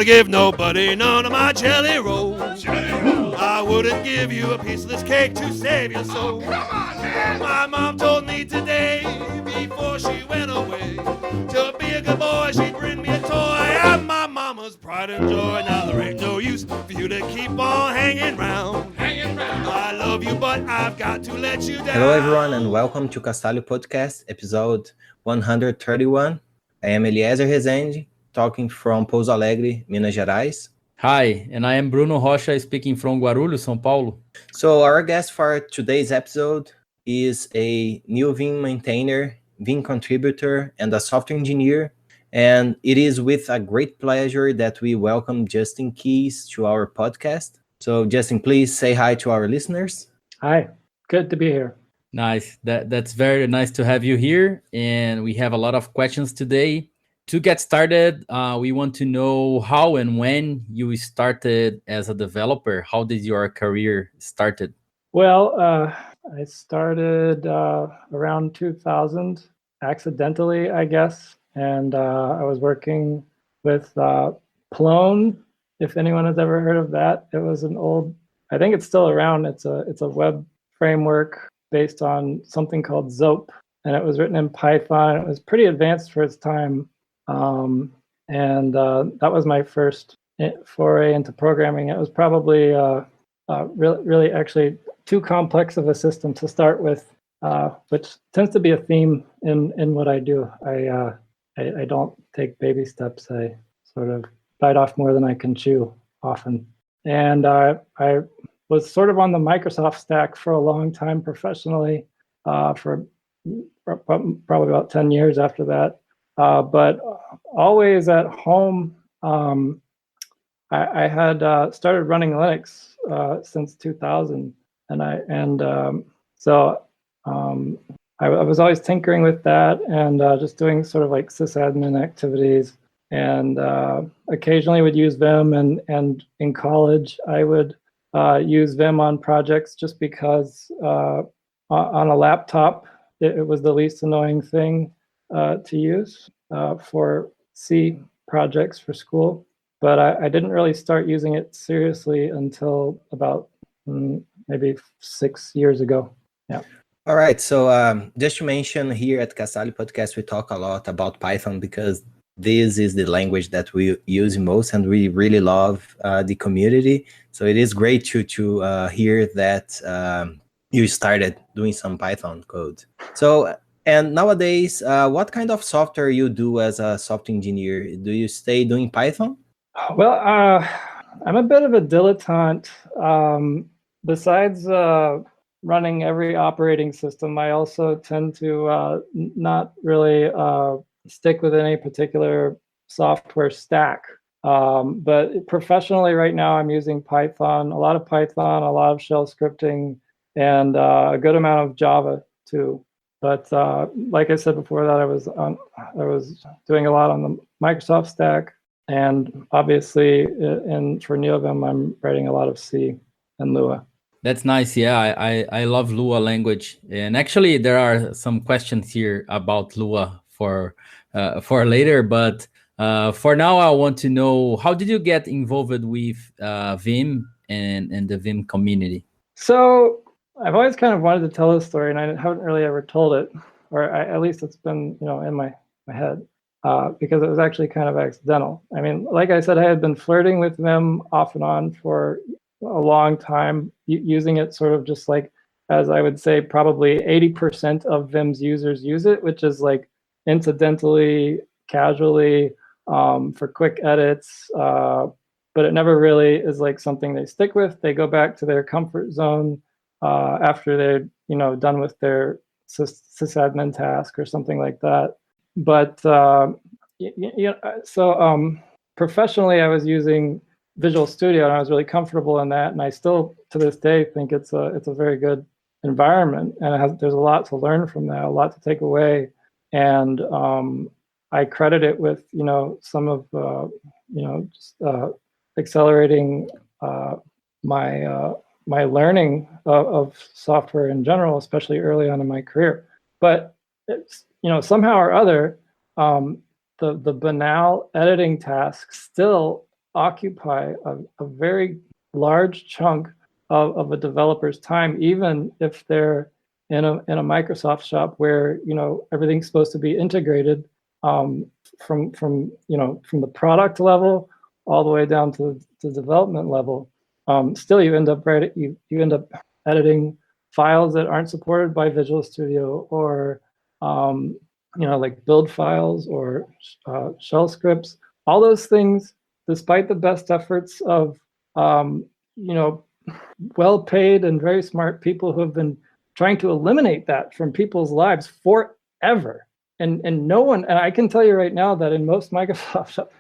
gonna give nobody none of my jelly rolls. I wouldn't give you a piece of this cake to save your soul. Come on, man. My mom told me today, before she went away, to be a good boy, she'd bring me a toy. I'm my mama's pride and joy. Now there ain't no use for you to keep on hanging round. I love you, but I've got to let you down. Hello, everyone, and welcome to Castálio Podcast, episode 131. I am Eliezer Rezende, talking from Pouso Alegre, Minas Gerais. Hi, and I am Bruno Rocha, speaking from Guarulhos, São Paulo. So our guest for today's episode is a Neovim maintainer, Vim contributor, and a software engineer. And it is with a great pleasure that we welcome Justin Keys to our podcast. So Justin, please say hi to our listeners. Hi, good to be here. Nice. That's very nice to have you here. And we have a lot of questions today. To get started, we want to know how and when you started as a developer. How did your career started? Well, I started around 2000, accidentally, I guess. And I was working with Plone, if anyone has ever heard of that. It was an old, I think it's still around. It's a web framework based on something called Zope. And it was written in Python. It was pretty advanced for its time. That was my first foray into programming. It was probably really actually too complex of a system to start with, which tends to be a theme in what I do. I don't take baby steps. I sort of bite off more than I can chew often. And I was sort of on the Microsoft stack for a long time professionally, for probably about 10 years after that. But always at home, I had started running Linux since 2000, so I was always tinkering with that and just doing sort of like sysadmin activities, and occasionally would use Vim. And in college, I would use Vim on projects just because on a laptop it was the least annoying thing to use for C projects for school, but I didn't really start using it seriously until about maybe 6 years ago. Yeah. All right. So just to mention, here at Castálio Podcast, we talk a lot about Python because this is the language that we use most, and we really love the community. So it is great to hear that you started doing some Python code. So, and nowadays, what kind of software you do as a software engineer? Do you stay doing Python? Well, I'm a bit of a dilettante. Besides running every operating system, I also tend to not really stick with any particular software stack. But professionally right now, I'm using Python, a lot of shell scripting, and a good amount of Java too. But like I said before that, I was doing a lot on the Microsoft stack, and obviously for Neovim, I'm writing a lot of C and Lua. That's nice. Yeah, I love Lua language, and actually there are some questions here about Lua for later. But for now, I want to know, how did you get involved with Vim and the Vim community? So I've always kind of wanted to tell this story, and I haven't really ever told it, or at least it's been in my head, because it was actually kind of accidental. I mean, like I said, I had been flirting with Vim off and on for a long time, using it sort of just like, as I would say, probably 80% of Vim's users use it, which is like incidentally, casually, for quick edits, but it never really is like something they stick with. They go back to their comfort zone after they're done with their sysadmin task or something like that. But professionally, I was using Visual Studio, and I was really comfortable in that, and I still to this day think it's a very good environment, and there's a lot to learn from that, a lot to take away, and I credit it with some of just accelerating my learning of software in general, especially early on in my career. But it's, somehow or other, the banal editing tasks still occupy a very large chunk of a developer's time, even if they're in a Microsoft shop where, you know, everything's supposed to be integrated from the product level all the way down to the development level. Still, you end up editing files that aren't supported by Visual Studio, or like build files or shell scripts. All those things, despite the best efforts of well-paid and very smart people who have been trying to eliminate that from people's lives forever. And no one, and I can tell you right now that in most Microsoft shops,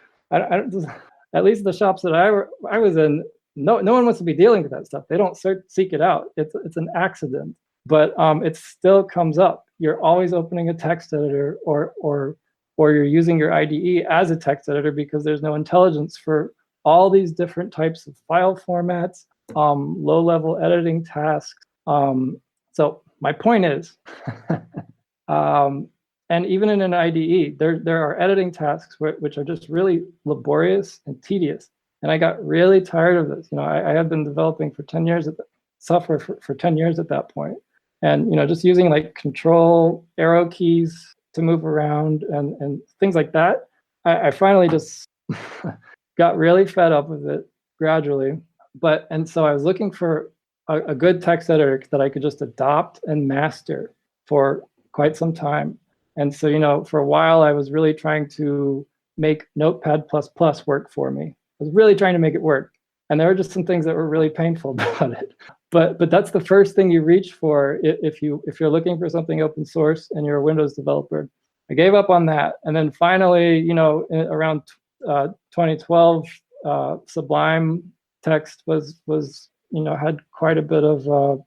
at least the shops that I was in, no one wants to be dealing with that stuff. They don't seek it out. It's an accident, but it still comes up. You're always opening a text editor, or you're using your IDE as a text editor because there's no intelligence for all these different types of file formats, low-level editing tasks. So my point is, and even in an IDE, there are editing tasks which are just really laborious and tedious. And I got really tired of this. I had been developing for 10 years software for 10 years at that point. And, just using like control arrow keys to move around and things like that. I finally just got really fed up with it gradually. And so I was looking for a good text editor that I could just adopt and master for quite some time. And so, for a while, I was really trying to make Notepad++ work for me. I was really trying to make it work. And there were just some things that were really painful about it. But that's the first thing you reach for if you're looking for something open source and you're a Windows developer. I gave up on that. And then finally, around 2012, Sublime Text was had quite a bit of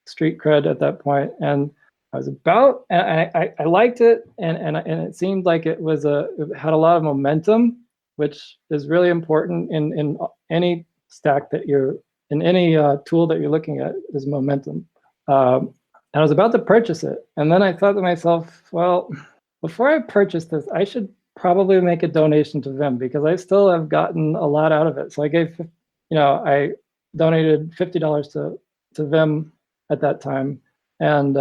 street cred at that point. And I was and I liked it, and it seemed like it had a lot of momentum, which is really important in any stack that you're in, any tool that you're looking at is momentum. And I was about to purchase it, and then I thought to myself, well, before I purchase this, I should probably make a donation to Vim because I still have gotten a lot out of it. So I I donated $50 to Vim at that time. And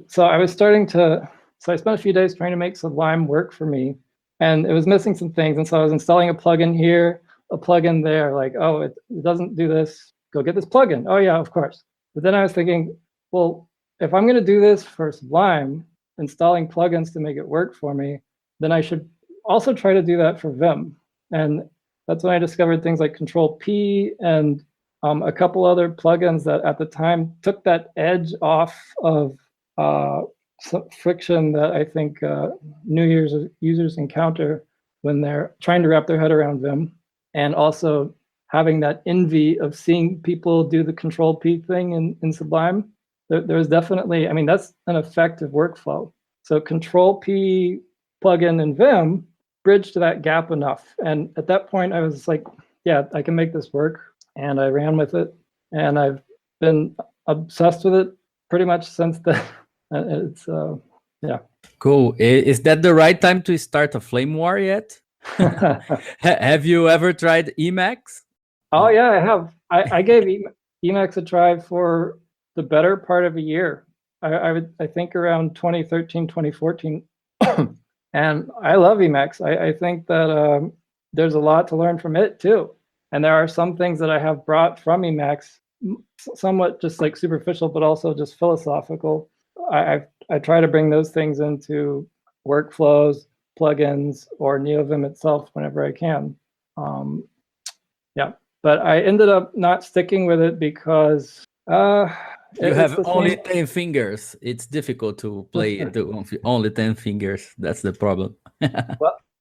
so I was so I spent a few days trying to make Sublime work for me, and it was missing some things. And so I was installing a plugin here, a plugin there, like, oh, it doesn't do this, go get this plugin. Oh yeah, of course. But then I was thinking, well, if I'm going to do this for Sublime, installing plugins to make it work for me, then I should also try to do that for Vim. And that's when I discovered things like Control P and a couple other plugins that at the time took that edge off of some friction that I think new users encounter when they're trying to wrap their head around Vim, and also having that envy of seeing people do the Control P thing in Sublime. There's definitely, that's an effective workflow. So Control P plugin in Vim bridged that gap enough. And at that point, I was like, yeah, I can make this work. And I ran with it. And I've been obsessed with it pretty much since then. It's, yeah. Cool. Is that the right time to start a flame war yet? Have you ever tried Emacs? Oh, yeah, I have. I gave Emacs a try for the better part of a year. I think around 2013, 2014. And I love Emacs. I think that there's a lot to learn from it too. And there are some things that I have brought from Emacs, somewhat just like superficial, but also just philosophical. I try to bring those things into workflows, plugins, or Neovim itself whenever I can. Yeah, but I ended up not sticking with it because you have only 10 fingers. It's difficult to play it with only 10 fingers. That's the problem.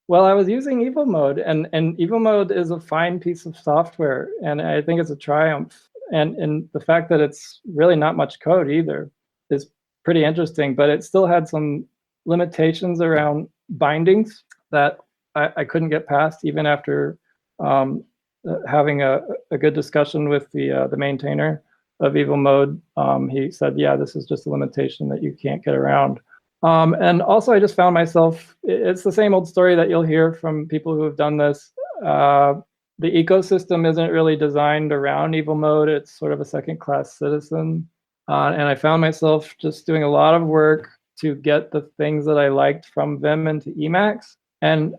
Well, I was using Evo Mode, and Evo Mode is a fine piece of software, and I think it's a triumph. And the fact that it's really not much code either is pretty interesting, but it still had some limitations around bindings that I couldn't get past, even after having a good discussion with the maintainer of Evo Mode. He said, yeah, this is just a limitation that you can't get around. And also, I just found myself, it's the same old story that you'll hear from people who have done this. the ecosystem isn't really designed around evil mode. It's sort of a second-class citizen. And I found myself just doing a lot of work to get the things that I liked from Vim into Emacs. And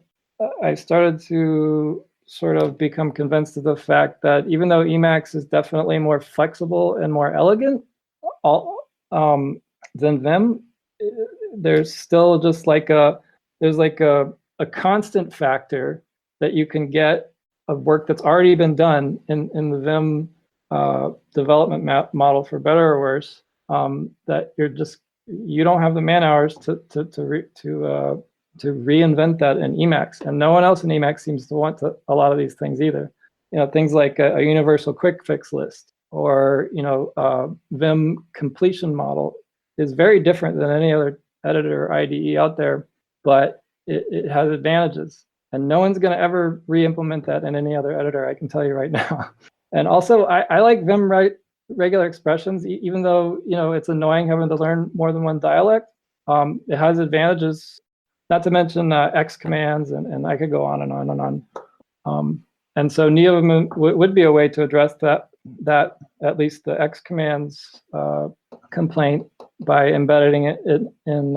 I started to sort of become convinced of the fact that even though Emacs is definitely more flexible and more elegant than Vim, there's still just like a constant factor that you can get of work that's already been done in the Vim development model, for better or worse, that you don't have the man hours to reinvent that in Emacs, and no one else in Emacs seems to want a lot of these things either. Things like a universal quick fix list, or Vim completion model is very different than any other editor or IDE out there, but it has advantages, and no one's going to ever re-implement that in any other editor, I can tell you right now. And also, I like Vim regular expressions, even though it's annoying having to learn more than one dialect. It has advantages, not to mention X commands, and I could go on and on and on. And so Neovim would be a way to address that at least the X commands complaint by embedding it in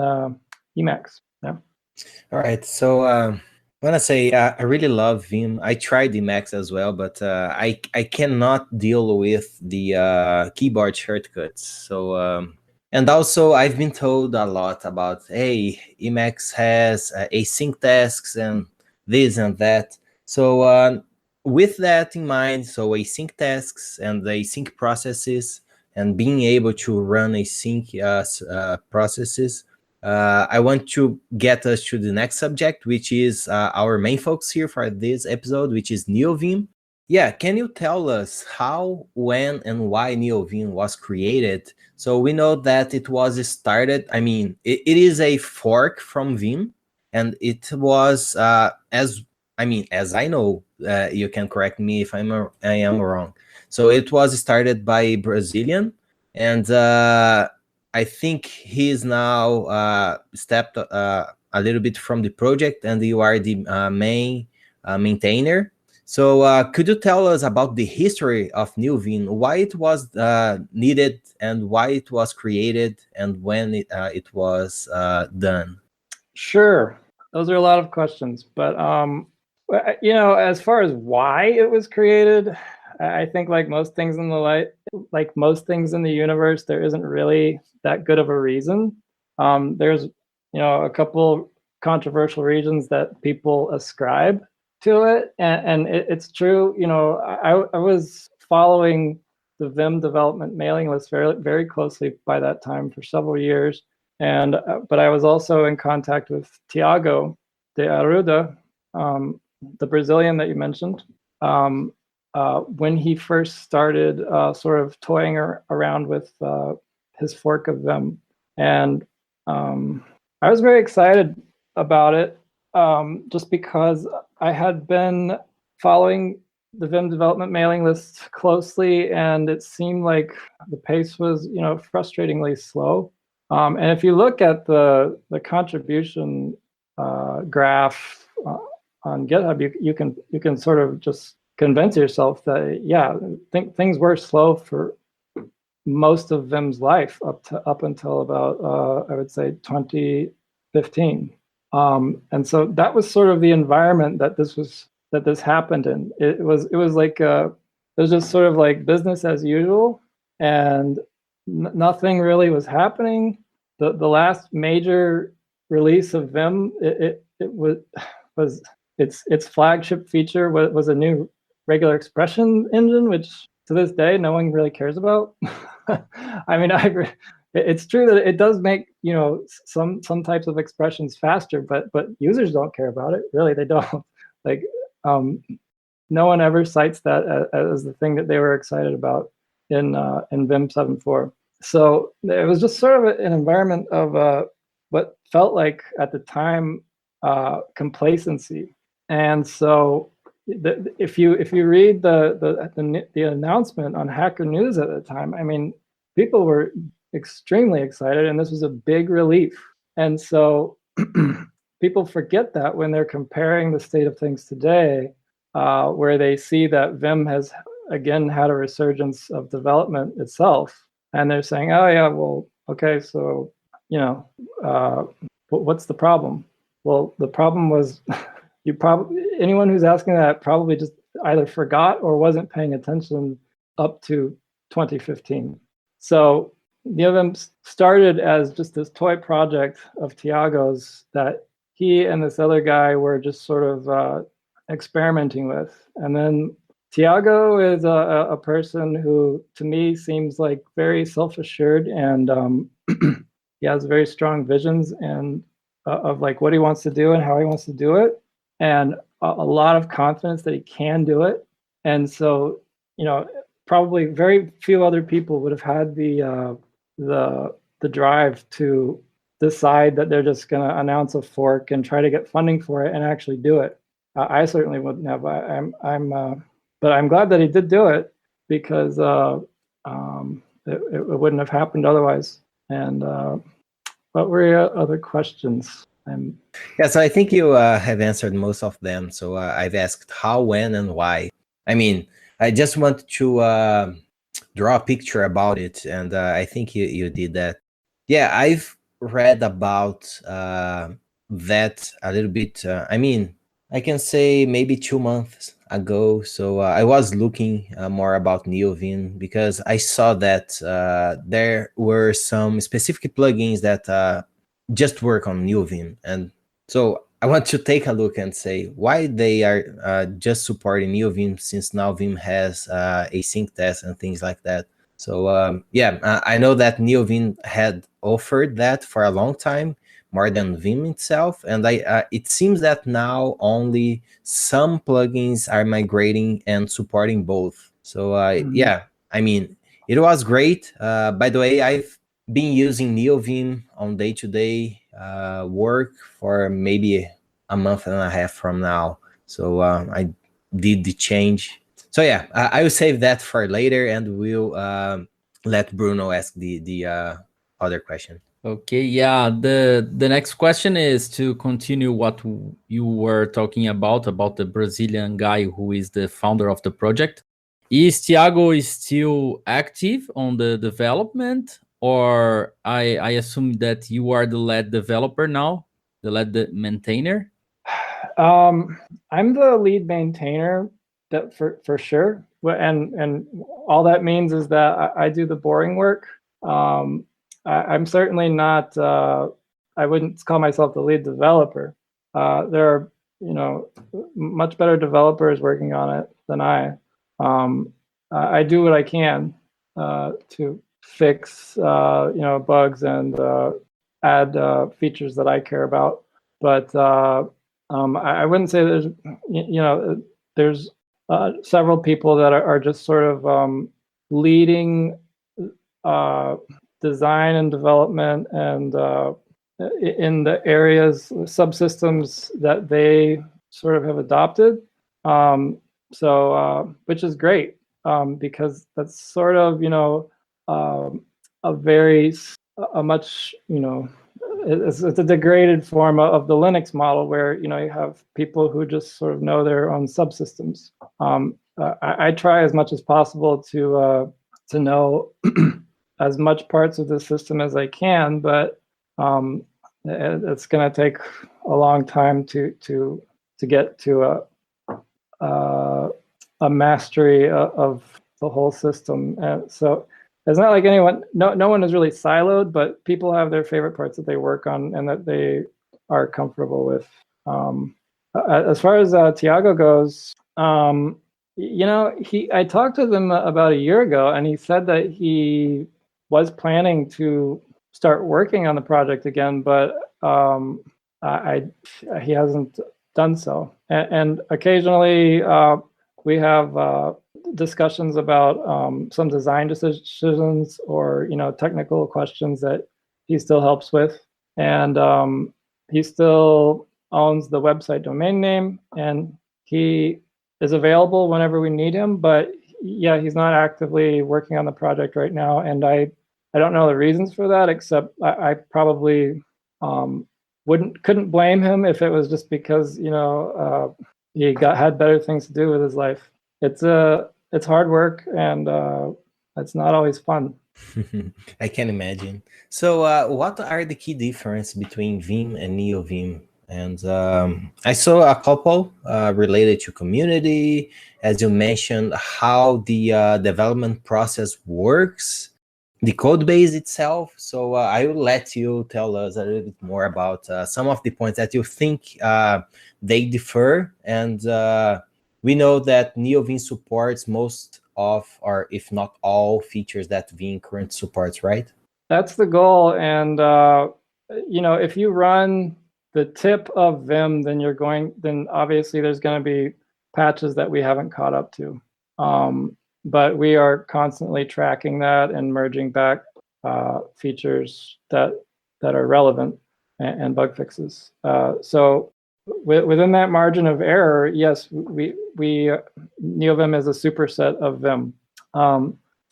Emacs. Yeah. All right. So I want to say I really love Vim. I tried Emacs as well, but I cannot deal with the keyboard shortcuts. So and also I've been told a lot about, hey, Emacs has async tasks and this and that. So with that in mind, so async tasks and the async processes and being able to run async processes, I want to get us to the next subject, which is our main focus here for this episode, which is Neovim. Yeah, can you tell us how, when, and why Neovim was created? So we know that it was started, it is a fork from Vim, and it was, as I know, you can correct me if I am wrong. So it was started by a Brazilian, and I think he is now stepped a little bit from the project, and you are the main maintainer. So could you tell us about the history of Neovim, why it was needed, and why it was created, and when it was done? Sure. Those are a lot of questions, but as far as why it was created, I think like most things in the universe, there isn't really that good of a reason. There's a couple controversial reasons that people ascribe to it, and it's true. I was following the Vim development mailing list very, very closely by that time for several years, and but I was also in contact with Tiago de Arruda, the Brazilian that you mentioned, when he first started sort of toying around with his fork of Vim. And I was very excited about it, just because I had been following the Vim development mailing list closely, and it seemed like the pace was, frustratingly slow. And if you look at the contribution graph on GitHub, you can sort of just convince yourself that things were slow for most of Vim's life up until about I would say 2015. And so that was sort of the environment that this happened in. It was just sort of like business as usual, and nothing really was happening. The last major release of Vim, its flagship feature was a new regular expression engine, which to this day no one really cares about. It's true that it does make some types of expressions faster, but users don't care about it. Really, they don't. No one ever cites that as the thing that they were excited about in Vim 7.4. So it was just sort of an environment of what felt like at the time complacency. And so if you read the announcement on Hacker News at the time, people were extremely excited, and this was a big relief. And so people forget that when they're comparing the state of things today where they see that Vim has again had a resurgence of development itself, and they're saying, oh yeah, well, okay, so what's the problem? Well, the problem was anyone who's asking that probably just either forgot or wasn't paying attention up to 2015. So Neovim started as just this toy project of Tiago's that he and this other guy were just sort of experimenting with. And then Tiago is a person who, to me, seems like very self-assured, and he has very strong visions and of like what he wants to do and how he wants to do it, and a lot of confidence that he can do it. And so, probably very few other people would have had the drive to decide that they're just going to announce a fork and try to get funding for it and actually do it. I certainly wouldn't have. But I'm glad that he did do it, because it wouldn't have happened otherwise. And what were your other questions? Yeah, so I think you have answered most of them. So I've asked how, when, and why. I mean, I just want to draw a picture about it, and I think you did that. Yeah, I've read about that a little bit. I mean, I can say maybe 2 months ago. So I was looking more about Neovim, because I saw that there were some specific plugins that just work on Neovim. And so I want to take a look and say why they are just supporting Neovim, since now Vim has async tests and things like that. So I know that Neovim had offered that for a long time, more than Vim itself, and it seems that now only some plugins are migrating and supporting both. So yeah, I mean, it was great. By the way, I've been using Neovim on day-to-day work for maybe a month and a half from now. So I did the change. So yeah, I will save that for later, and we'll let Bruno ask the other question. Okay, yeah. The next question is to continue what you were talking about the Brazilian guy who is the founder of the project. Is Tiago still active on the development, or I assume that you are the lead developer now, the lead maintainer? I'm the lead maintainer, that for sure, and all that means is that I do the boring work. I'm certainly not, I wouldn't call myself the lead developer. There are, much better developers working on it than I. I do what I can to fix, bugs and add features that I care about. But I wouldn't say there's several people that are just sort of leading design and development and in the areas, subsystems that they sort of have adopted. So which is great, because that's sort of, a much, it's a degraded form of the Linux model, where, you have people who just sort of know their own subsystems. I try as much as possible to know as much parts of the system as I can, but it's going to take a long time to get to a mastery of the whole system. And so it's not like no one is really siloed, but people have their favorite parts that they work on and that they are comfortable with. As far as Tiago goes, I talked to him about a year ago, and he said that he was planning to start working on the project again, but he hasn't done so. And occasionally we have discussions about some design decisions or technical questions that he still helps with, and he still owns the website domain name, and he is available whenever we need him. But yeah, he's not actively working on the project right now, and I don't know the reasons for that, except I probably couldn't blame him if it was just because he had better things to do with his life. It's hard work, and it's not always fun. I can imagine. So, what are the key difference between Vim and Neovim? And I saw a couple related to community, as you mentioned, how the development process works, the code base itself. So I will let you tell us a little bit more about some of the points that you think they differ. And we know that Neovim supports most of, or if not all, features that Vim currently supports, right? That's the goal. And if you run the tip of Vim, then obviously there's going to be patches that we haven't caught up to. But we are constantly tracking that and merging back features that are relevant and bug fixes. So within that margin of error, yes, we Neovim is a superset of Vim.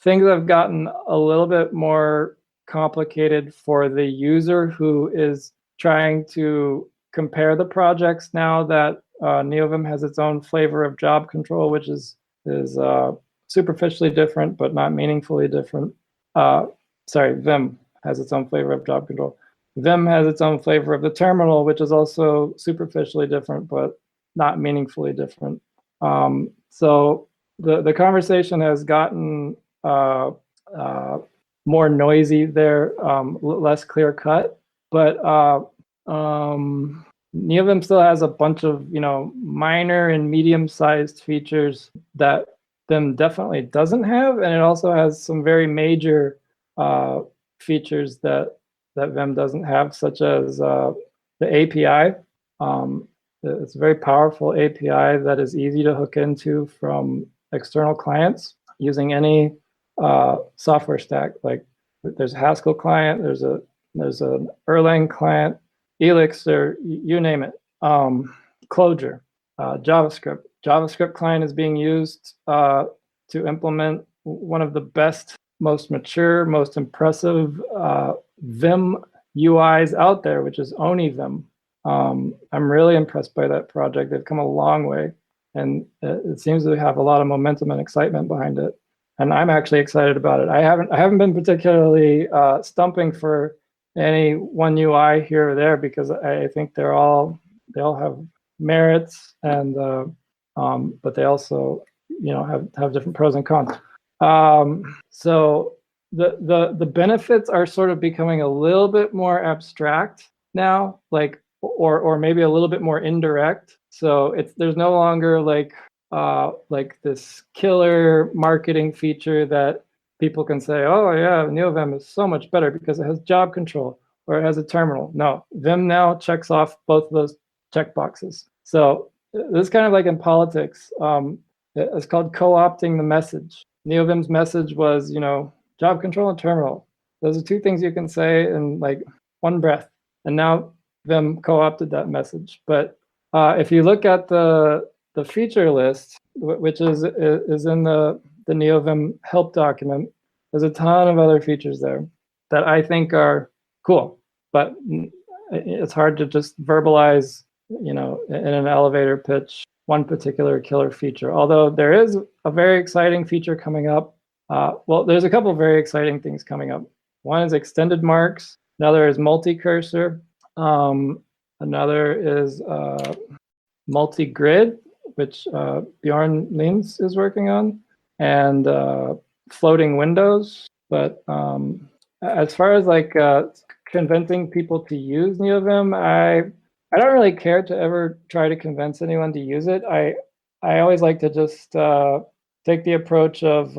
Things have gotten a little bit more complicated for the user who is trying to compare the projects now that Neovim has its own flavor of job control, which is superficially different but not meaningfully different. Vim has its own flavor of job control. Vim has its own flavor of the terminal, which is also superficially different but not meaningfully different. So the conversation has gotten more noisy there, less clear cut. But Neovim still has a bunch of minor and medium-sized features that Vim definitely doesn't have, and it also has some very major features that Vim doesn't have, such as the API. It's a very powerful API that is easy to hook into from external clients using any software stack. Like there's a Haskell client, there's an Erlang client, Elixir, you name it. Clojure, JavaScript. JavaScript client is being used to implement one of the best, most mature, most impressive Vim UIs out there, which is OniVim. I'm really impressed by that project. They've come a long way, and it seems to have a lot of momentum and excitement behind it. And I'm actually excited about it. I haven't been particularly stumping for any one UI here or there, because I think they all have merits, and but they also have different pros and cons. So the benefits are sort of becoming a little bit more abstract now, like or maybe a little bit more indirect. So there's no longer like this killer marketing feature that people can say, oh yeah, Neovim is so much better because it has job control or it has a terminal. No, Vim now checks off both of those checkboxes. So this is kind of like in politics. It's called co-opting the message. Neovim's message was, job control and terminal. Those are two things you can say in like one breath. And now Vim co-opted that message. But if you look at the feature list, which is in the Neovim help document, there's a ton of other features there that I think are cool, but it's hard to just verbalize, in an elevator pitch, one particular killer feature. Although there is a very exciting feature coming up. There's a couple of very exciting things coming up. One is extended marks. Another is multi-cursor. Another is multi-grid, which Bjorn Lins is working on, and floating windows. But as far as like convincing people to use Neovim, I don't really care to ever try to convince anyone to use it. I always like to just take the approach of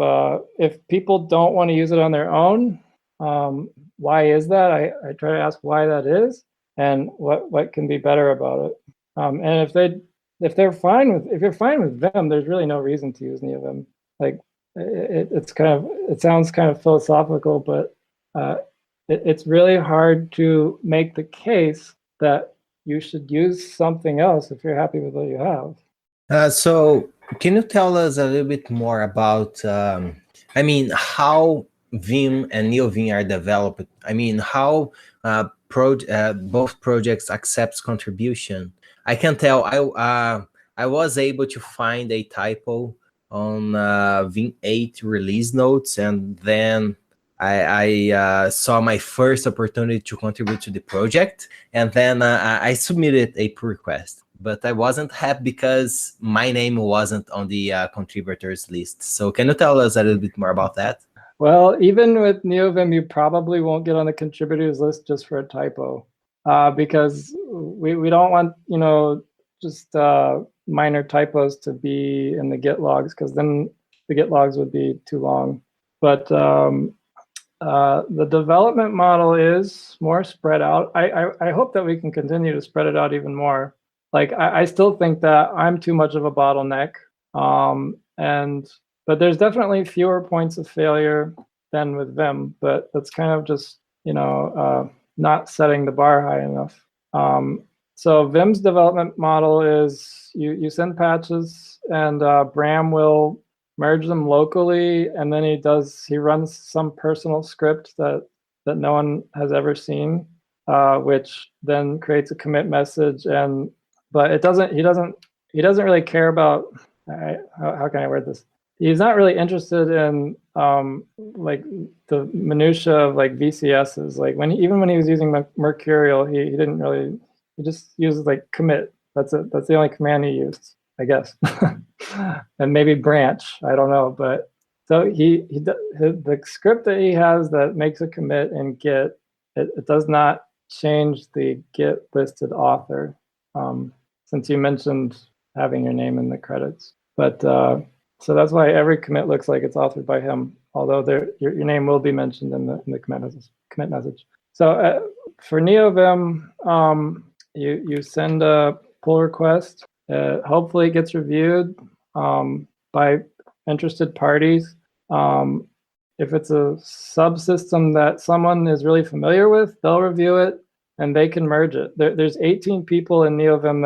if people don't want to use it on their own, why is that? I try to ask why that is and what can be better about it. And if you're fine with Vim, there's really no reason to use Neovim. Like it sounds kind of philosophical, but it's really hard to make the case that you should use something else if you're happy with what you have. So can you tell us a little bit more about, how Vim and Neovim are developed? How both projects accept contribution? I can tell I I was able to find a typo on Vim 8 release notes, and then I saw my first opportunity to contribute to the project, and then I submitted a pull request. But I wasn't happy because my name wasn't on the contributors list. So can you tell us a little bit more about that? Well, even with Neovim, you probably won't get on the contributors list just for a typo, because we don't want, just minor typos to be in the Git logs, because then the Git logs would be too long. But the development model is more spread out. I hope that we can continue to spread it out even more. Like, I still think that I'm too much of a bottleneck, but there's definitely fewer points of failure than with Vim, but that's kind of just, not setting the bar high enough. So Vim's development model is you send patches, and Bram will merge them locally, and then he runs some personal script that no one has ever seen, which then creates a commit message. But he doesn't really care about, how can I word this? He's not really interested in like the minutia of like VCSs. Like even when he was using Mercurial, he didn't really. He just uses like commit. That's it. That's the only command he used, I guess. And maybe branch. I don't know. But so the script that he has that makes a commit in Git, it does not change the Git listed author. Since you mentioned having your name in the credits, but so that's why every commit looks like it's authored by him, although your name will be mentioned in the commit message. So for Neovim, you send a pull request. Hopefully it gets reviewed by interested parties. If it's a subsystem that someone is really familiar with, they'll review it and they can merge it. There's 18 people in Neovim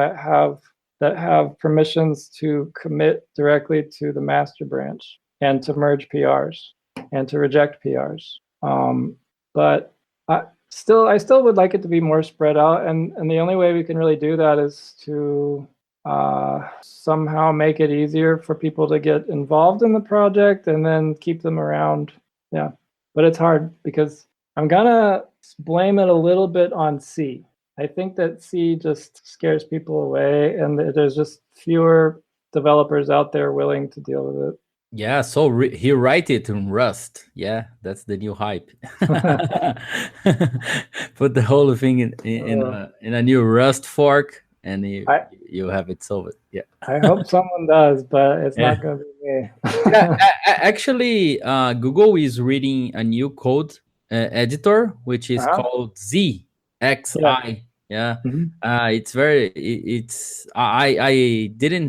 that have permissions to commit directly to the master branch and to merge PRs and to reject PRs. But I still would like it to be more spread out, and the only way we can really do that is to somehow make it easier for people to get involved in the project and then keep them around. Yeah, but it's hard because I'm gonna blame it a little bit on C. I think that C just scares people away, and there's just fewer developers out there willing to deal with it. Yeah, so he write it in Rust. Yeah, that's the new hype. Put the whole thing in a new Rust fork, and you have it solved. Yeah. I hope someone does, but it's not going to be me. Actually, Google is reading a new code editor, which is called ZXI. Yeah, I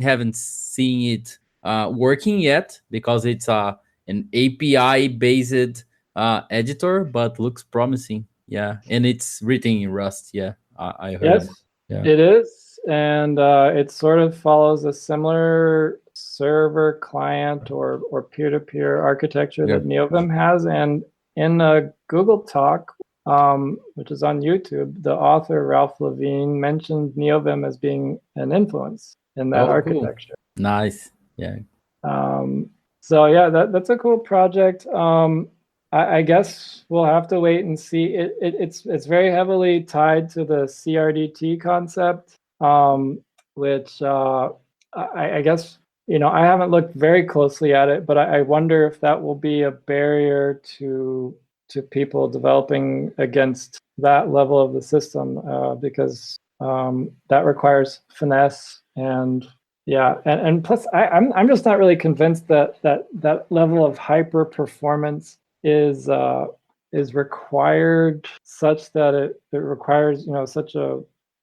haven't seen it working yet because it's an API based editor, but looks promising. Yeah, and it's written in Rust. Yeah, I heard. Yes, it is, and it sort of follows a similar server client or peer-to-peer architecture that Neovim has. And in a Google talk, which is on YouTube, the author Ralph Levine mentioned Neovim as being an influence in that architecture. Cool. Nice. Yeah. So yeah, that's a cool project. I guess we'll have to wait and see. It's very heavily tied to the CRDT concept, which I guess, I haven't looked very closely at it, but I wonder if that will be a barrier to people developing against that level of the system, because that requires finesse and plus I'm just not really convinced that level of hyper performance is required, such that it requires such a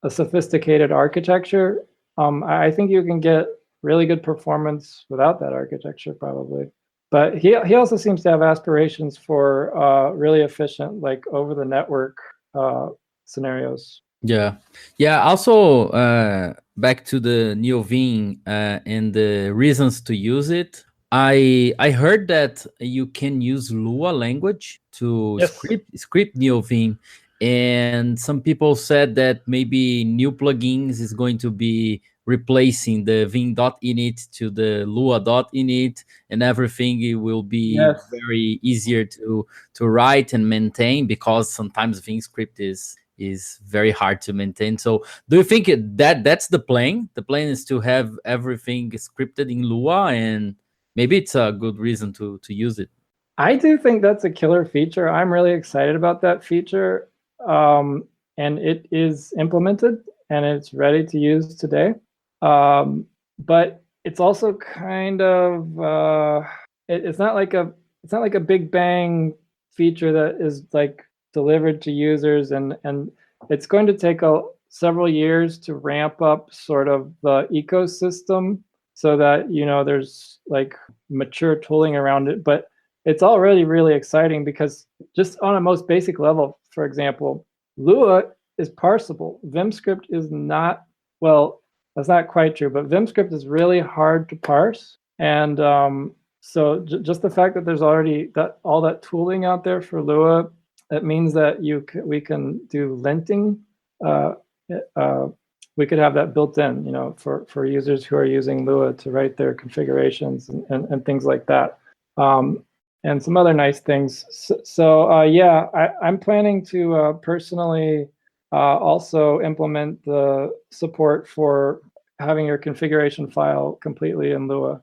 sophisticated architecture. I think you can get really good performance without that architecture probably. But he also seems to have aspirations for really efficient, like over the network scenarios. Yeah. Also, back to the Neovim and the reasons to use it. I heard that you can use Lua language to script Neovim, and some people said that maybe new plugins is going to be replacing the vim.init to the lua.init, and everything it will be very easier to write and maintain, because sometimes Vim script is very hard to maintain. So do you think that's the plan? The plan is to have everything scripted in Lua, and maybe it's a good reason to use it. I do think that's a killer feature. I'm really excited about that feature. And it is implemented and it's ready to use today. But it's also kind of it's not like a big bang feature that is like delivered to users, and it's going to take several years to ramp up sort of the ecosystem so that there's like mature tooling around it. But it's already really exciting because just on a most basic level, for example, Lua is parsable. Vim script is not. Well, that's not quite true, but Vim script is really hard to parse. And so just the fact that there's already all that tooling out there for Lua, that means that we can do linting. We could have that built in, for users who are using Lua to write their configurations and things like that. And some other nice things. So I'm planning to personally also implement the support for having your configuration file completely in Lua,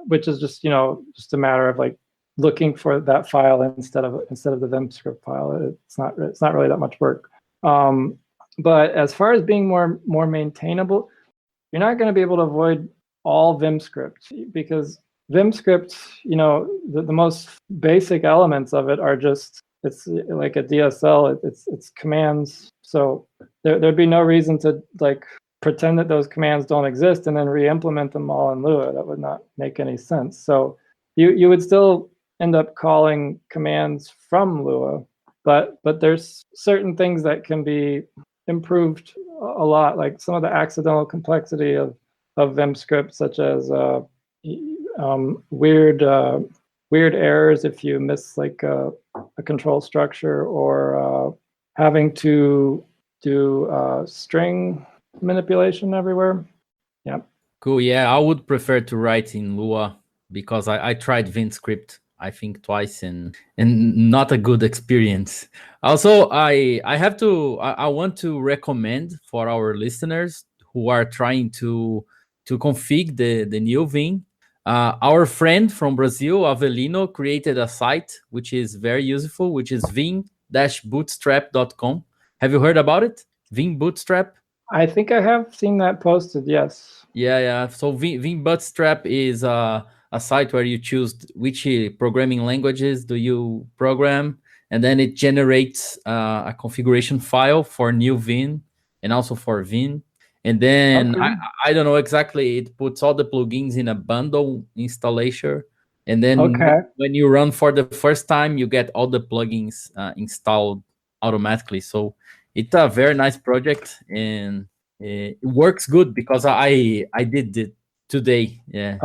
which is just a matter of like looking for that file instead of the Vim script file. It's not really that much work. But as far as being more maintainable, you're not going to be able to avoid all Vim script, because Vim script, the most basic elements of it are just, it's like a DSL, it's commands. So there'd be no reason to like pretend that those commands don't exist and then re-implement them all in Lua. That would not make any sense. So you would still end up calling commands from Lua, but there's certain things that can be improved a lot, like some of the accidental complexity of Vim script, such as weird errors if you miss like a control structure, or having to do string manipulation everywhere. Yeah. Cool. Yeah, I would prefer to write in Lua, because I tried Vim script I think twice, and not a good experience. Also, I want to recommend for our listeners who are trying to config the Neovim. Our friend from Brazil, Avelino, created a site which is very useful, which is vim-bootstrap.com. Have you heard about it? Vim Bootstrap? I think I have seen that posted, yes. Yeah. So Vim Bootstrap is a site where you choose which programming languages do you program, and then it generates a configuration file for Neovim and also for Vim. And then I don't know exactly, it puts all the plugins in a bundle installation. And then when you run for the first time, you get all the plugins installed automatically. So it's a very nice project, and it works good because I did it today. Yeah.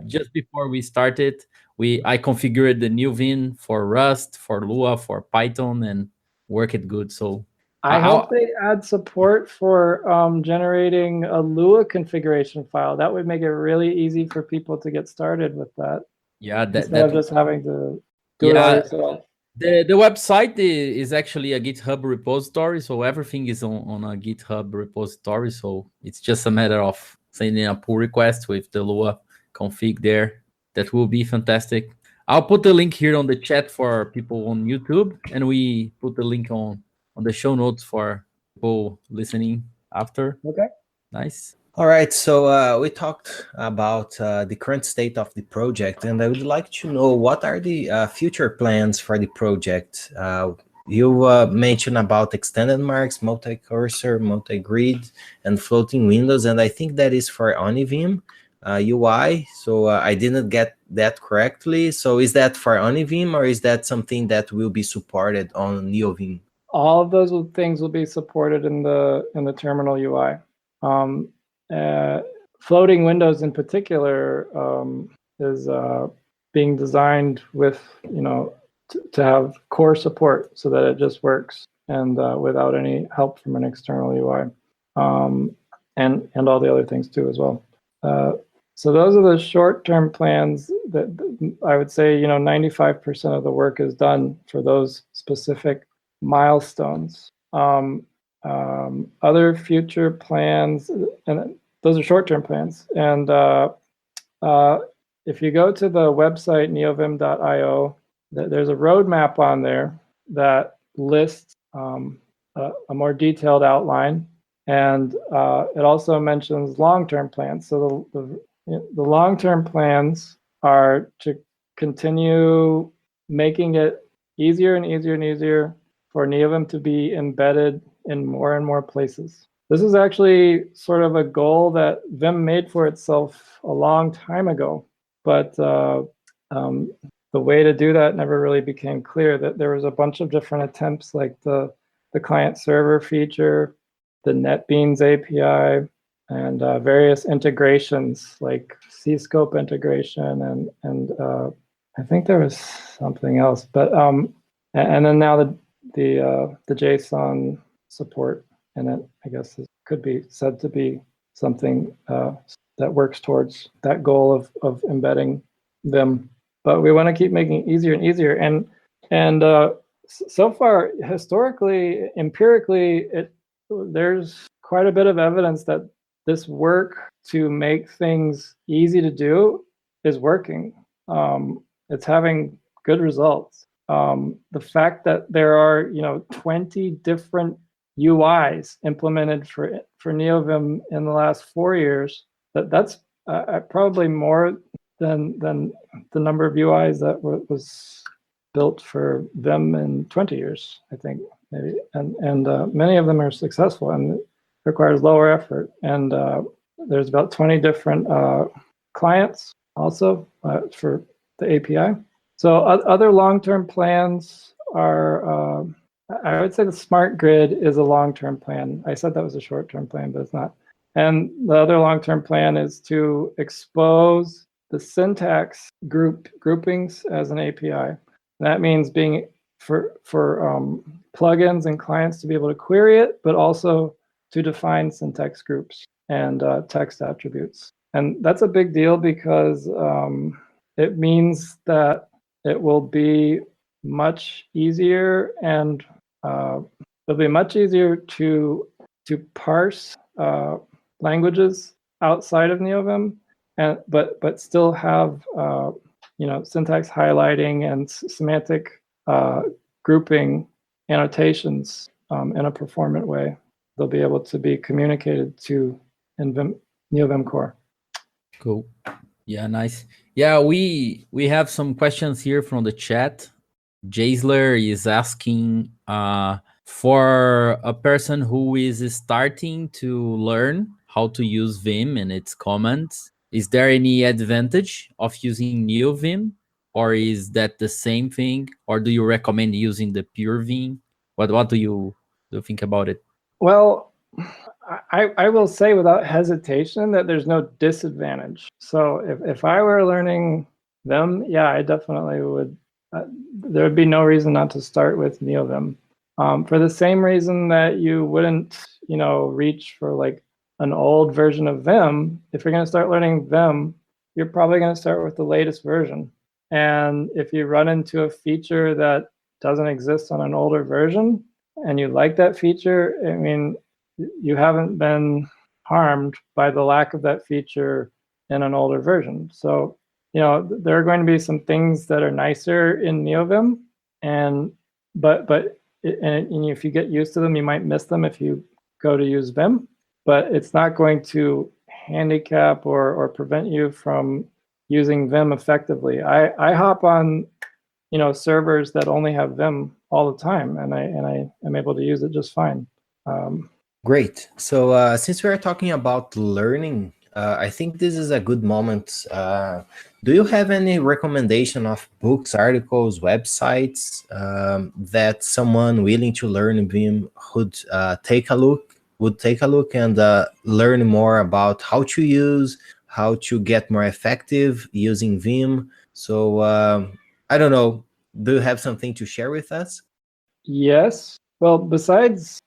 Just before we started, I configured the Neovim for Rust, for Lua, for Python, and work it good. So I hope they add support for generating a Lua configuration file. That would make it really easy for people to get started with that. Yeah, instead of just having to do it all yourself. The website is actually a GitHub repository, so everything is on a GitHub repository. So it's just a matter of sending a pull request with the Lua config there. That will be fantastic. I'll put the link here on the chat for people on YouTube, and we put the link on the show notes for people listening after. Okay. Nice. All right, so we talked about the current state of the project, and I would like to know what are the future plans for the project. You mentioned about extended marks, multi-cursor, multi-grid, and floating windows, and I think that is for Neovim UI, so I didn't get that correctly. So is that for Neovim, or is that something that will be supported on Neovim? All of those things will be supported in the terminal UI. Floating windows in particular is being designed with, to have core support so that it just works and without any help from an external UI. and all the other things too as well. So those are the short-term plans that I would say, 95% of the work is done for those specific milestones. Other future plans, and those are short-term plans. And if you go to the website neovim.io, there's a roadmap on there that lists a more detailed outline, and it also mentions long-term plans. So the long-term plans are to continue making it easier and easier and easier for Neovim to be embedded in more and more places. This is actually sort of a goal that Vim made for itself a long time ago, but the way to do that never really became clear. That there was a bunch of different attempts, like the client server feature, the NetBeans API, and various integrations like C-scope integration, and I think there was something else. But and then now the JSON support, and it, I guess, could be said to be something that works towards that goal of embedding them. But we want to keep making it easier and easier. And so far, historically, empirically, there's quite a bit of evidence that this work to make things easy to do is working. It's having good results. The fact that there are 20 different UIs implemented for Neovim in the last 4 years, that's probably more than the number of UIs that was built for Vim in 20 years, I think, maybe. And many of them are successful, and it requires lower effort. And there's about 20 different clients also for the API. So other long-term plans are, I would say the smart grid is a long-term plan. I said that was a short-term plan, but it's not. And the other long-term plan is to expose the syntax groupings as an API. That means being for plugins and clients to be able to query it, but also to define syntax groups and text attributes. And that's a big deal because it means that it will be much easier, and it'll be much easier to parse languages outside of Neovim, but still have syntax highlighting and semantic grouping annotations in a performant way. They'll be able to be communicated to in Neovim core. Cool. Yeah, nice. Yeah, we have some questions here from the chat. Jaisler is asking for a person who is starting to learn how to use Vim and its commands. Is there any advantage of using Neovim, or is that the same thing? Or do you recommend using the pure Vim? What do you think about it? Well, I will say without hesitation that there's no disadvantage. So if I were learning Vim, yeah, I definitely would. There would be no reason not to start with Neovim. For the same reason that you wouldn't, reach for like an old version of Vim. If you're going to start learning Vim, you're probably going to start with the latest version. And if you run into a feature that doesn't exist on an older version and you like that feature, I mean, you haven't been harmed by the lack of that feature in an older version. So, there are going to be some things that are nicer in Neovim, but if you get used to them, you might miss them if you go to use Vim. But it's not going to handicap or prevent you from using Vim effectively. I hop on, servers that only have Vim all the time, and I am able to use it just fine. Great. So since we are talking about learning, I think this is a good moment. Do you have any recommendation of books, articles, websites that someone willing to learn Vim would take a look and learn more about how to use, how to get more effective using Vim? So I don't know. Do you have something to share with us? Yes. Well, besides,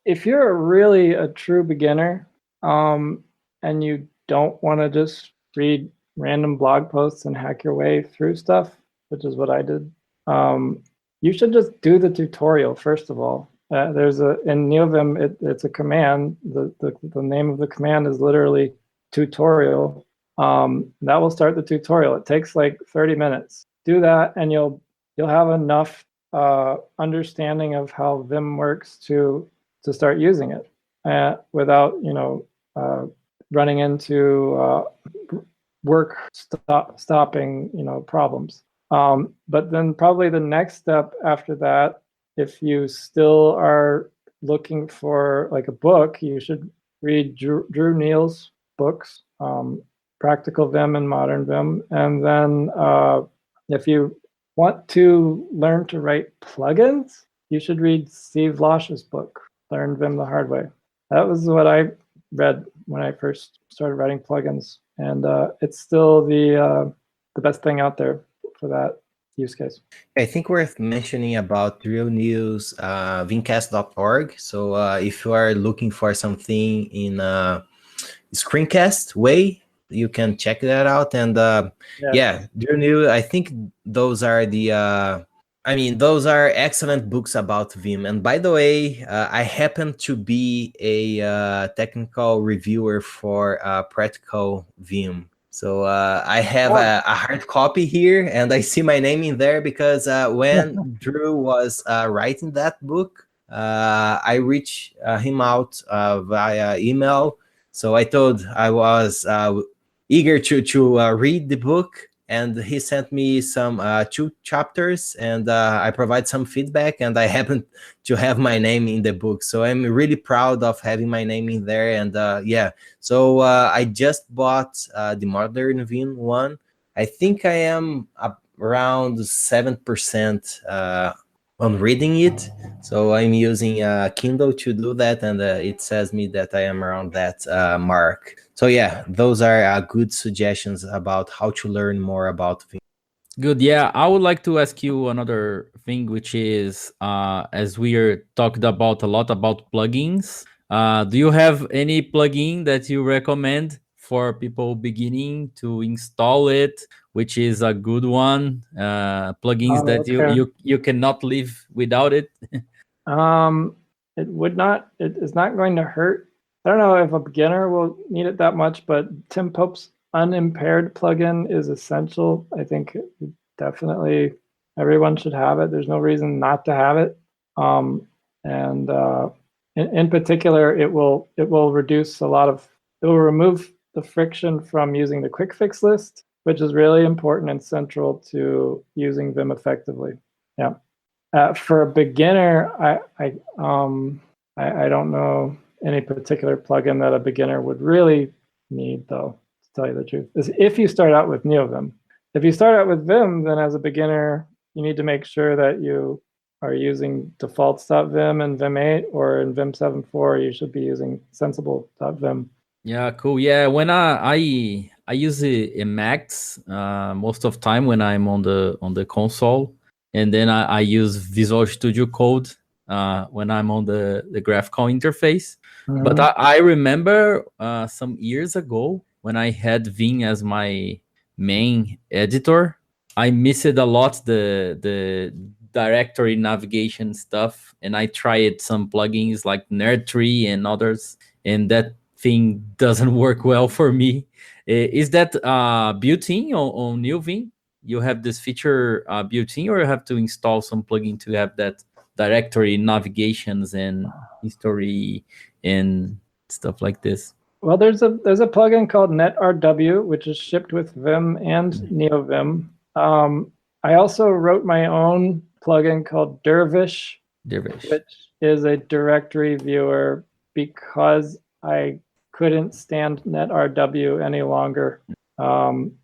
if you're really a true beginner and you don't want to just read random blog posts and hack your way through stuff, which is what I did, you should just do the tutorial first of all. There's in Neovim, it's a command. The name of the command is literally tutorial. That will start the tutorial. It takes like 30 minutes. Do that, and you'll have enough understanding of how Vim works to start using it without running into work stopping problems. But then probably the next step after that, if you still are looking for like a book, you should read Drew Neal's books, Practical Vim and Modern Vim. And then if you want to learn to write plugins, you should read Steve Losh's book, Learn Vim the Hard Way. That was what I read when I first started writing plugins. And it's still the best thing out there for that use case. I think worth mentioning about Drew Neal's vimcast.org. So if you are looking for something in a screencast way, you can check that out. And Drew Neal, I think those are those are excellent books about Vim. And by the way, I happen to be a technical reviewer for Practical Vim. So I have a hard copy here, and I see my name in there because when Drew was writing that book, I reached him out via email. So I told I was eager to read the book, and he sent me some 2 chapters, and I provide some feedback, and I happen to have my name in the book. So I'm really proud of having my name in there. And so I just bought the Modern Vim one. I think I am around 7% on reading it. So I'm using Kindle to do that, and it says me that I am around that mark. So yeah, those are good suggestions about how to learn more about Vim. Good. Yeah, I would like to ask you another thing, which is as we are talked about a lot about plugins. Do you have any plugin that you recommend for people beginning to install it, which is a good one? Plugins that you cannot live without it. It would not. It is not going to hurt. I don't know if a beginner will need it that much, but Tim Pope's unimpaired plugin is essential. I think definitely everyone should have it. There's no reason not to have it. In particular, it will reduce it will remove the friction from using the quick fix list, which is really important and central to using Vim effectively. Yeah. For a beginner, I don't know any particular plugin that a beginner would really need, though, to tell you the truth. Is if you start out with Neovim. If you start out with Vim, then as a beginner, you need to make sure that you are using defaults.vim in Vim 8, or in Vim 7.4, you should be using sensible.vim. Yeah, cool. Yeah, when I use Emacs most of time when I'm on the console, and then I use Visual Studio Code when I'm on the graphical interface. Mm-hmm. But I remember some years ago when I had Vim as my main editor, I missed a lot the directory navigation stuff, and I tried some plugins like Nerdtree and others, and that thing doesn't work well for me. Is that built-in on Neovim? You have this feature built-in, or you have to install some plugin to have that directory navigations and history and stuff like this? Well, there's a plugin called NetRW, which is shipped with Vim and Neovim. I also wrote my own plugin called Dervish, which is a directory viewer because I couldn't stand NetRW any longer.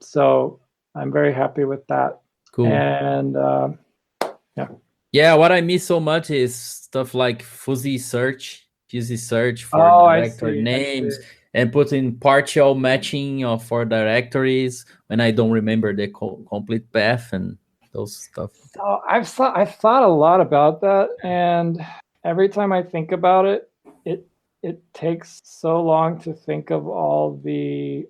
So I'm very happy with that. Cool. And yeah, what I miss so much is stuff like fuzzy search for directory names, and put in partial matching for directories when I don't remember the complete path and those stuff. So I've thought a lot about that, and every time I think about it, it takes so long to think of all the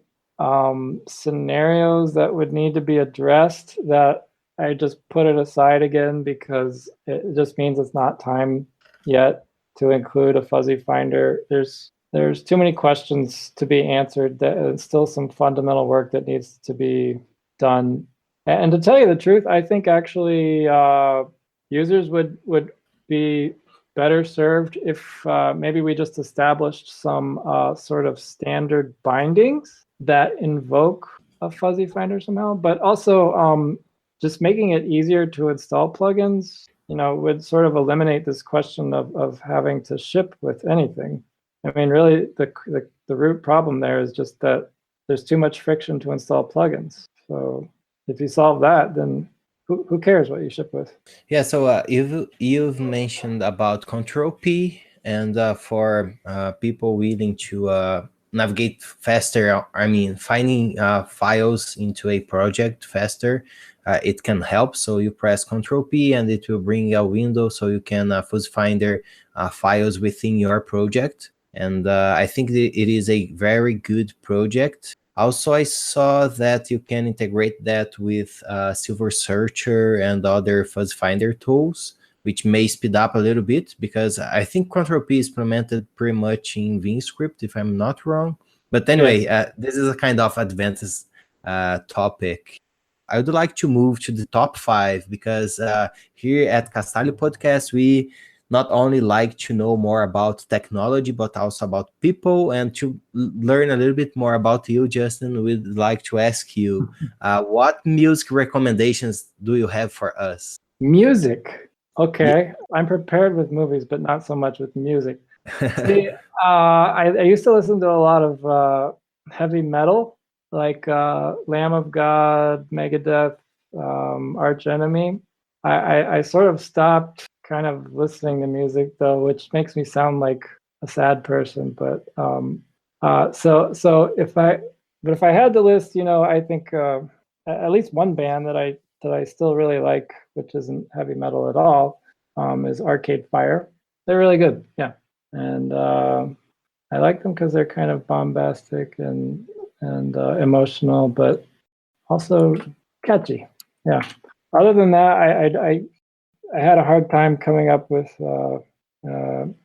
scenarios that would need to be addressed that I just put it aside again because it just means it's not time yet to include a fuzzy finder. There's too many questions to be answered. There's still some fundamental work that needs to be done. And to tell you the truth, I think actually users would be better served if maybe we just established some sort of standard bindings that invoke a fuzzy finder somehow, but also just making it easier to install plugins, would sort of eliminate this question of having to ship with anything. I mean, really, the root problem there is just that there's too much friction to install plugins. So if you solve that, then who cares what you ship with? Yeah, so you've mentioned about Control P, and for people willing to navigate faster, I mean, finding files into a project faster, it can help. So you press Control P, and it will bring a window so you can fuzzy finder files within your project. And I think it is a very good project. Also, I saw that you can integrate that with Silver Searcher and other fuzzy finder tools, which may speed up a little bit, because I think Control P is implemented pretty much in Vim script, if I'm not wrong. But anyway, this is a kind of advanced topic. I would like to move to the top 5, because here at Castálio Podcast, we not only like to know more about technology, but also about people. And to learn a little bit more about you, Justin, we'd like to ask you, what music recommendations do you have for us? Music. Okay. Yeah. I'm prepared with movies, but not so much with music. See, I used to listen to a lot of heavy metal, like Lamb of God, Megadeth, Arch Enemy. I sort of stopped kind of listening to music though, which makes me sound like a sad person. But so if I had to list, I think at least one band that I still really like, which isn't heavy metal at all, is Arcade Fire. They're really good, yeah, and I like them because they're kind of bombastic and emotional, but also catchy. Yeah. Other than that, I had a hard time coming up with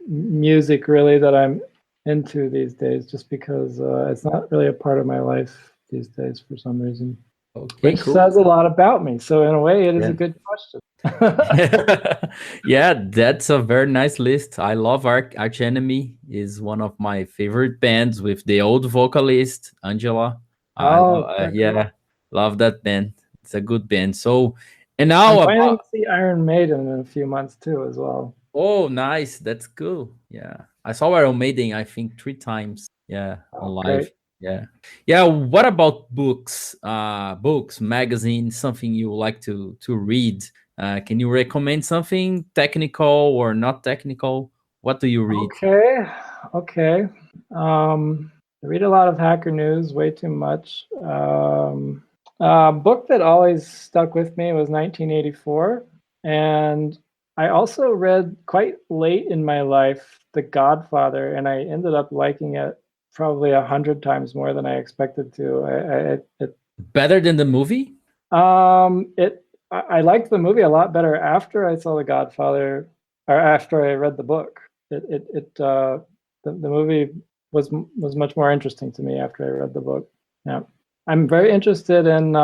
music really that I'm into these days, just because it's not really a part of my life these days for some reason. Okay, which says a lot about me. So in a way, it is a good question. Yeah, that's a very nice list. I love Arch Enemy. Is one of my favorite bands with the old vocalist Angela. Love that band. It's a good band. So. And now I'm planning to see Iron Maiden in a few months too, as well. Oh, nice! That's cool. Yeah, I saw Iron Maiden, I think 3 times. Yeah, on live. Great. Yeah. What about books? Books, magazines, something you like to read? Can you recommend something technical or not technical? What do you read? Okay. I read a lot of Hacker News, way too much. A book that always stuck with me was 1984, and I also read quite late in my life The Godfather, and I ended up liking it probably 100 times more than I expected to. Better than the movie? I liked the movie a lot better after I saw The Godfather, or after I read the book. The movie was much more interesting to me after I read the book. Yeah. I'm very interested in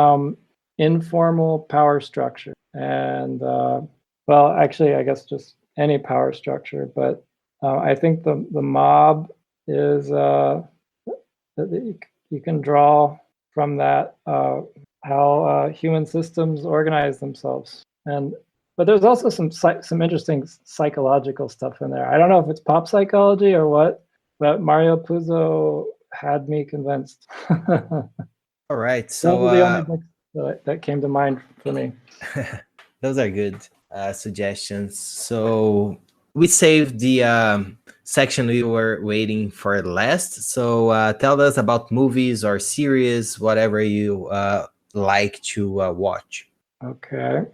informal power structure, and well, actually, I guess just any power structure. But I think the mob is that you can draw from that how human systems organize themselves, but there's also some interesting psychological stuff in there. I don't know if it's pop psychology or what, but Mario Puzo had me convinced. All right, so those are the only books that came to mind for me. Those are good suggestions. So we saved the section we were waiting for last. So tell us about movies or series, whatever you like to watch. Okay.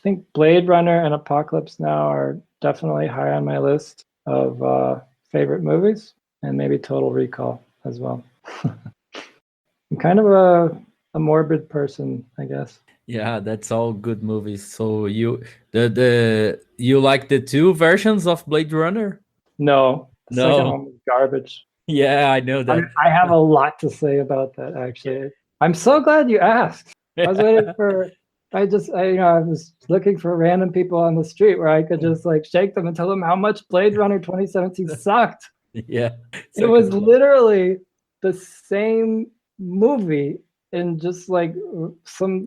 think Blade Runner and Apocalypse Now are definitely high on my list of favorite movies, and maybe Total Recall as well. I'm kind of a morbid person, I guess. Yeah, that's all good movies. So you like the two versions of Blade Runner? No, the No. second one was garbage. Yeah, I know that. I have a lot to say about that, actually. I'm so glad you asked. I was waiting for. I was looking for random people on the street where I could just like shake them and tell them how much Blade Runner 2017 sucked. Yeah, It was literally the same movie, and just like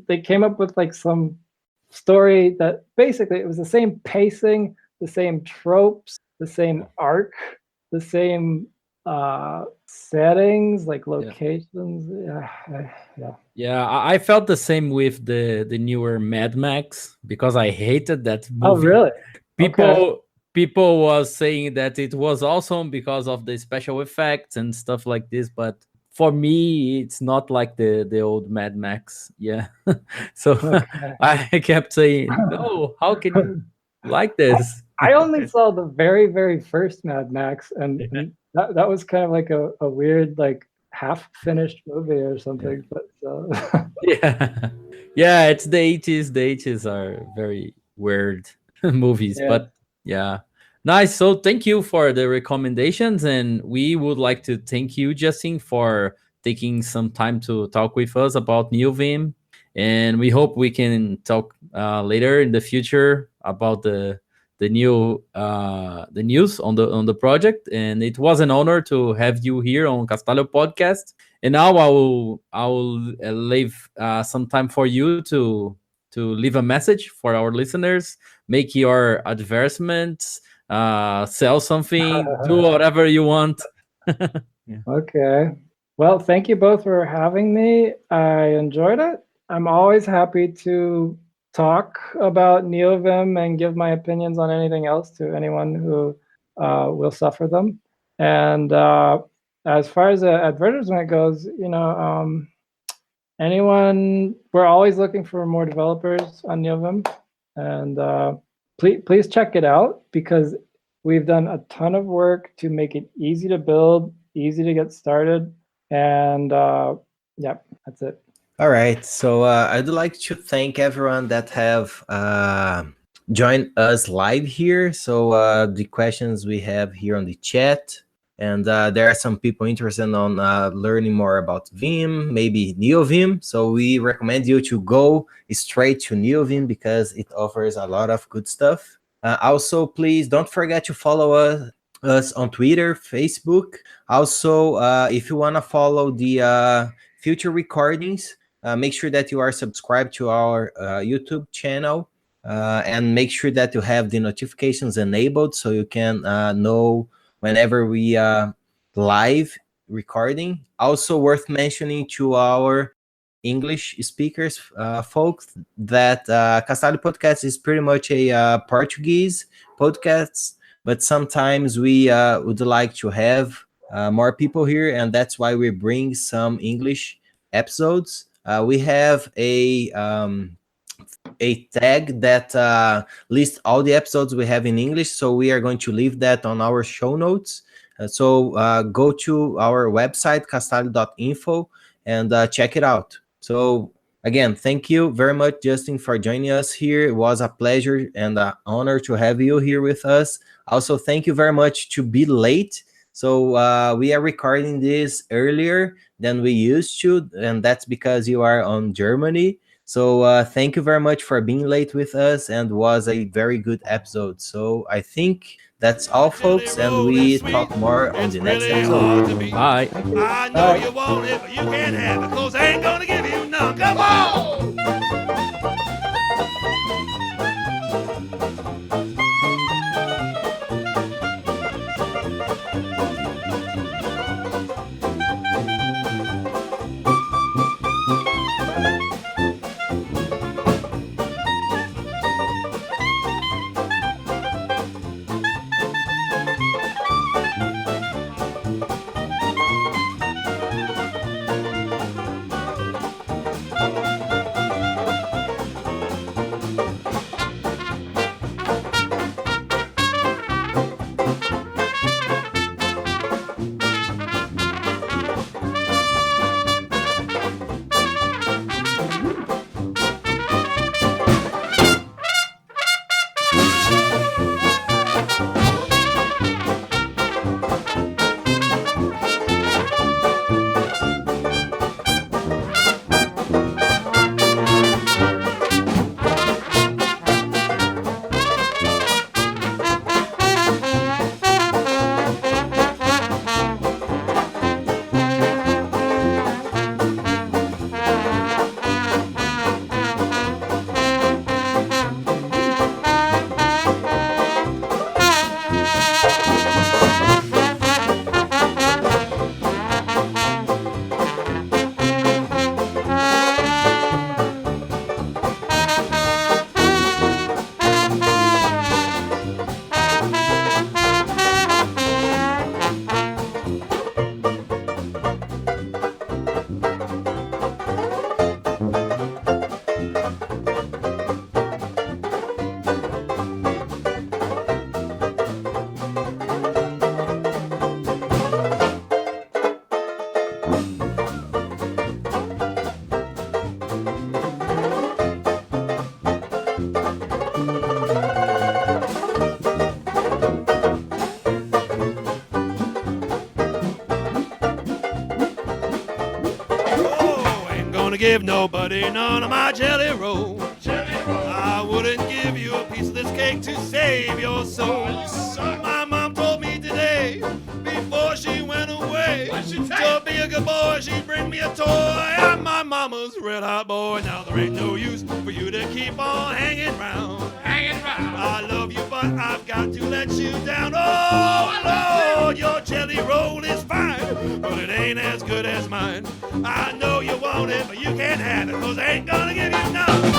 they came up with like some story that basically it was the same pacing, the same tropes, the same arc, the same settings, like locations. Yeah, I felt the same with the newer Mad Max, because I hated that movie. Oh, really? People was saying that it was awesome because of the special effects and stuff like this, but for me, it's not like the old Mad Max. Yeah. So I kept saying, no, how can you like this? I only saw the very, very first Mad Max, and that was kind of like a weird, like half-finished movie or something. But yeah, it's the 80s. The 80s are very weird movies, but yeah. Nice. So thank you for the recommendations, and we would like to thank you, Justin, for taking some time to talk with us about Neovim, and we hope we can talk later in the future about the news on the project. And it was an honor to have you here on Castálio Podcast. And now I will leave some time for you to leave a message for our listeners, make your advertisements, sell something, do whatever you want. Okay. Well, thank you both for having me. I enjoyed it. I'm always happy to talk about Neovim and give my opinions on anything else to anyone who will suffer them. And as far as the advertisement goes, anyone, we're always looking for more developers on Neovim, and please check it out, because we've done a ton of work to make it easy to build, easy to get started, and that's it. All right, so I'd like to thank everyone that have joined us live here. So the questions we have here on the chat, and there are some people interested on learning more about Vim, maybe Neovim. So we recommend you to go straight to Neovim, because it offers a lot of good stuff. Also, please don't forget to follow us on Twitter, Facebook. Also, if you want to follow the future recordings, make sure that you are subscribed to our YouTube channel, and make sure that you have the notifications enabled so you can know whenever we live recording. Also worth mentioning to our English speakers, folks, that Castálio Podcast is pretty much a Portuguese podcast, but sometimes we would like to have more people here, and that's why we bring some English episodes. We have a tag that lists all the episodes we have in English, so we are going to leave that on our show notes. So go to our website, castalio.info, and check it out. So again, thank you very much, Justin, for joining us here. It was a pleasure and an honor to have you here with us. Also, thank you very much to be late. So we are recording this earlier than we used to, and that's because you are on Germany. So thank you very much for being late with us, and was a very good episode. So I think that's all, folks, and we talk more on the next episode. Bye. I know you want it, but you can't have it, 'cause I ain't gonna give you none. Come on! Oh, ain't gonna give nobody none of my jelly roll. I wouldn't give you a piece of this cake to save your soul. My mom told me today, before she went away, to be a good boy, she'd bring me a toy. I'm my mama's red hot boy. Now there ain't no use for you to keep on hanging round. I love you, but I've got to let you down. Oh, Lord, your jelly roll is fine, but it ain't as good as mine. I know you want it, but you can't have it, 'cause I ain't gonna give you none.